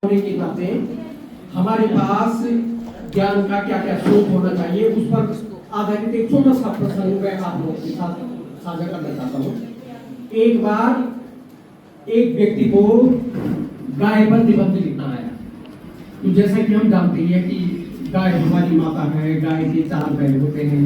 होने के नाते हमारे पास ज्ञान का क्या क्या स्रोत होना चाहिए उस पर आधारित एक छोटा सा प्रसंग मैं आप लोगों के साथ साझा करना चाहता हूँ। एक बार एक व्यक्ति को गाय पर निबंध लिखना आया। तो जैसा कि हम जानते हैं कि गाय हमारी माता है, गाय के 4 बैल होते हैं,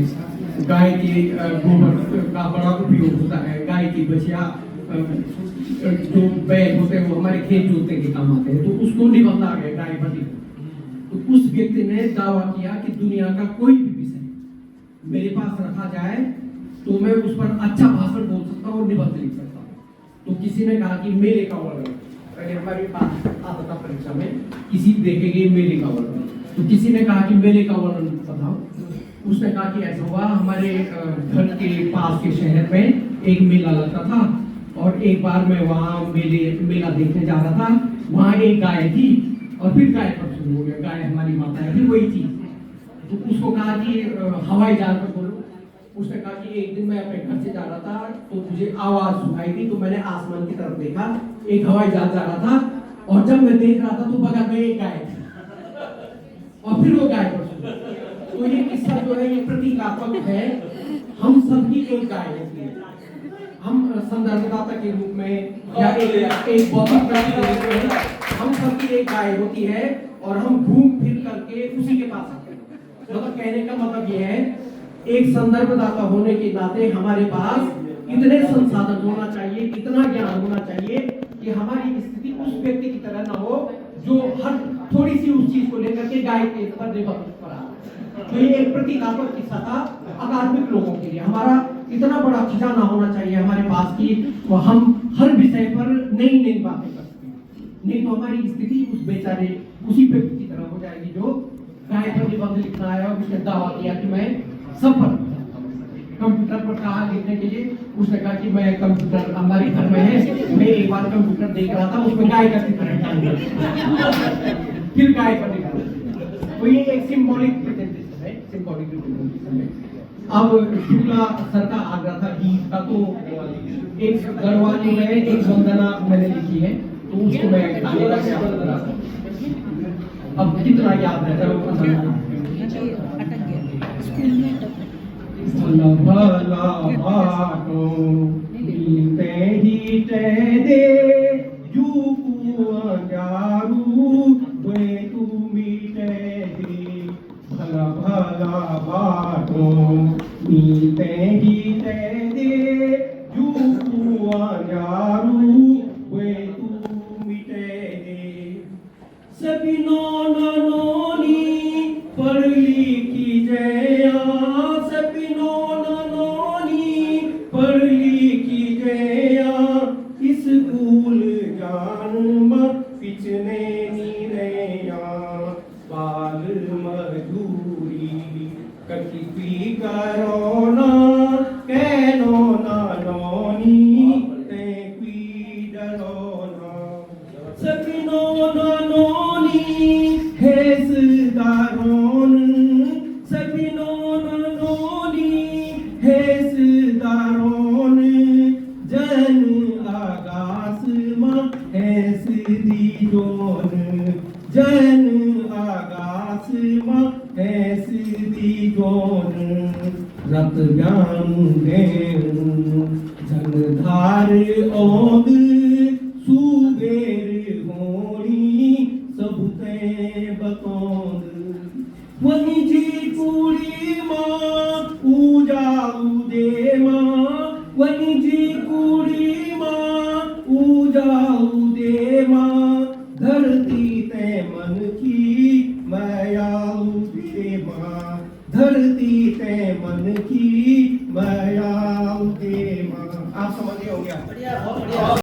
गाय के गोबर का बड़ा उपयोग होता है, गाय की बछिया जो बैल होते हैं वो हमारे खेत जोतने के काम आते हैं। तो उसको निबंध आ गया गाय पर। तो उस व्यक्ति ने दावा किया कि दुनिया का कोई भी विषय मेरे पास रखा जाए तो मैं उस पर अच्छा भाषण बोल सकता हूँ और निबंध लिख सकता हूँ। तो किसी ने कहा कि मेले का वर्णन, पहले हमारे पास आता था परीक्षा में किसी देखेंगे मेले का वर्णन। तो किसी ने कहा कि मेले का वर्णन बताओ। उसने कहा कि ऐसा हुआ, हमारे घर के पास के शहर में एक मेला लगता था और एक बार मैं वहाँ मेला देखने जा रहा था। वहाँ एक गाय थी और फिर गाय पर शुरू हो गया, गाय हमारी माता है, फिर वही चीज। तो उसको कहा कि हवाई जहाज पर बोलो। उसने कहा कि एक दिन मैं अपने घर से जा रहा था तो मुझे आवाज सुनाई थी, तो मैंने आसमान की तरफ देखा, एक हवाई जहाज जा रहा था और जब मैं देख रहा था तो बगल में एक गाय थी और फिर वो गाय पर शुरू। तो ये किस्सा जो है ये प्रतीकात्मक है। हम सबकी एक गाय होती है, हम संदर्भदाता के रूप में या एक बौद्धिक प्राप्ति के रूप में हम सबकी एक गाय होती है और हम घूम फिर करके उसी के पास आते हैं। मतलब कहने का मतलब ये है, एक संदर्भदाता होने के नाते हमारे पास इतने संसाधन होना चाहिए, इतना ज्ञान होना चाहिए कि हमारी स्थिति उस व्यक्ति की तरह ना हो जो हर थोड़ी सी उस चीज को लेकर के गाय के पर निर्भर पड़ा। तो ये एक प्रतीकात्मक किस्सा था अकादमिक लोगों के लिए। हमारा इतना बड़ा खजाना होना चाहिए हमारे पास कि हम हर विषय पर नई नई बातें कर सकें। नहीं तो हमारी स्थिति उस बेचारे उसी व्यक्ति की तरह हो जाएगी जो गाय पर निबंध लिखना आया और उसने दावा किया कि मैं सफल। कंप्यूटर पर कहा लिखने के लिए, उसने कहा कि मैं कंप्यूटर हमारे घर में है, मैं एक बार कंप्यूटर देख रहा था उसमें गाय का चित्र फिर गाय पर लिखा। तो ये एक सिंबॉलिक प्रेजेंटेशन है, सिंबॉलिक रिप्रेजेंटेशन है। अब शुक्ला सर का आग्रह था गीत का, तो एक गढ़वाली में एक वंदना मैंने लिखी है, तो उसको मैं गाने का प्रयास कर रहा था। अब कितना याद रहता है वो पसंद भला भला बाटो मिलते ही दे जुआ यारू वे तू मिटे दे। सभी नोनी पढ़ लिखी जया, सभी नोनी पढ़ लिखी जया, स्कूल जान पिछने नीरया, बाल मजदूरी कटी करोना कैनो ना नोनी ते की डरोना। सभी नोनी हेस दारोन, सभी नोनी हेस दारोन, जन आकाश मां हेस दी जोन, जन आकाश मां हेस दी जोन। रत ज्ञान जनधार ओद सुबेर होनी सबते बतौन। वनी जी कुड़ी मां उजाऊ दे मां, वनी जी कुड़ी मां उजाऊ दे मां, धरती ते मन की मायाऊ दे मां, धरती ते मन की मायाऊ दे मां। आप समझ गए हो गया?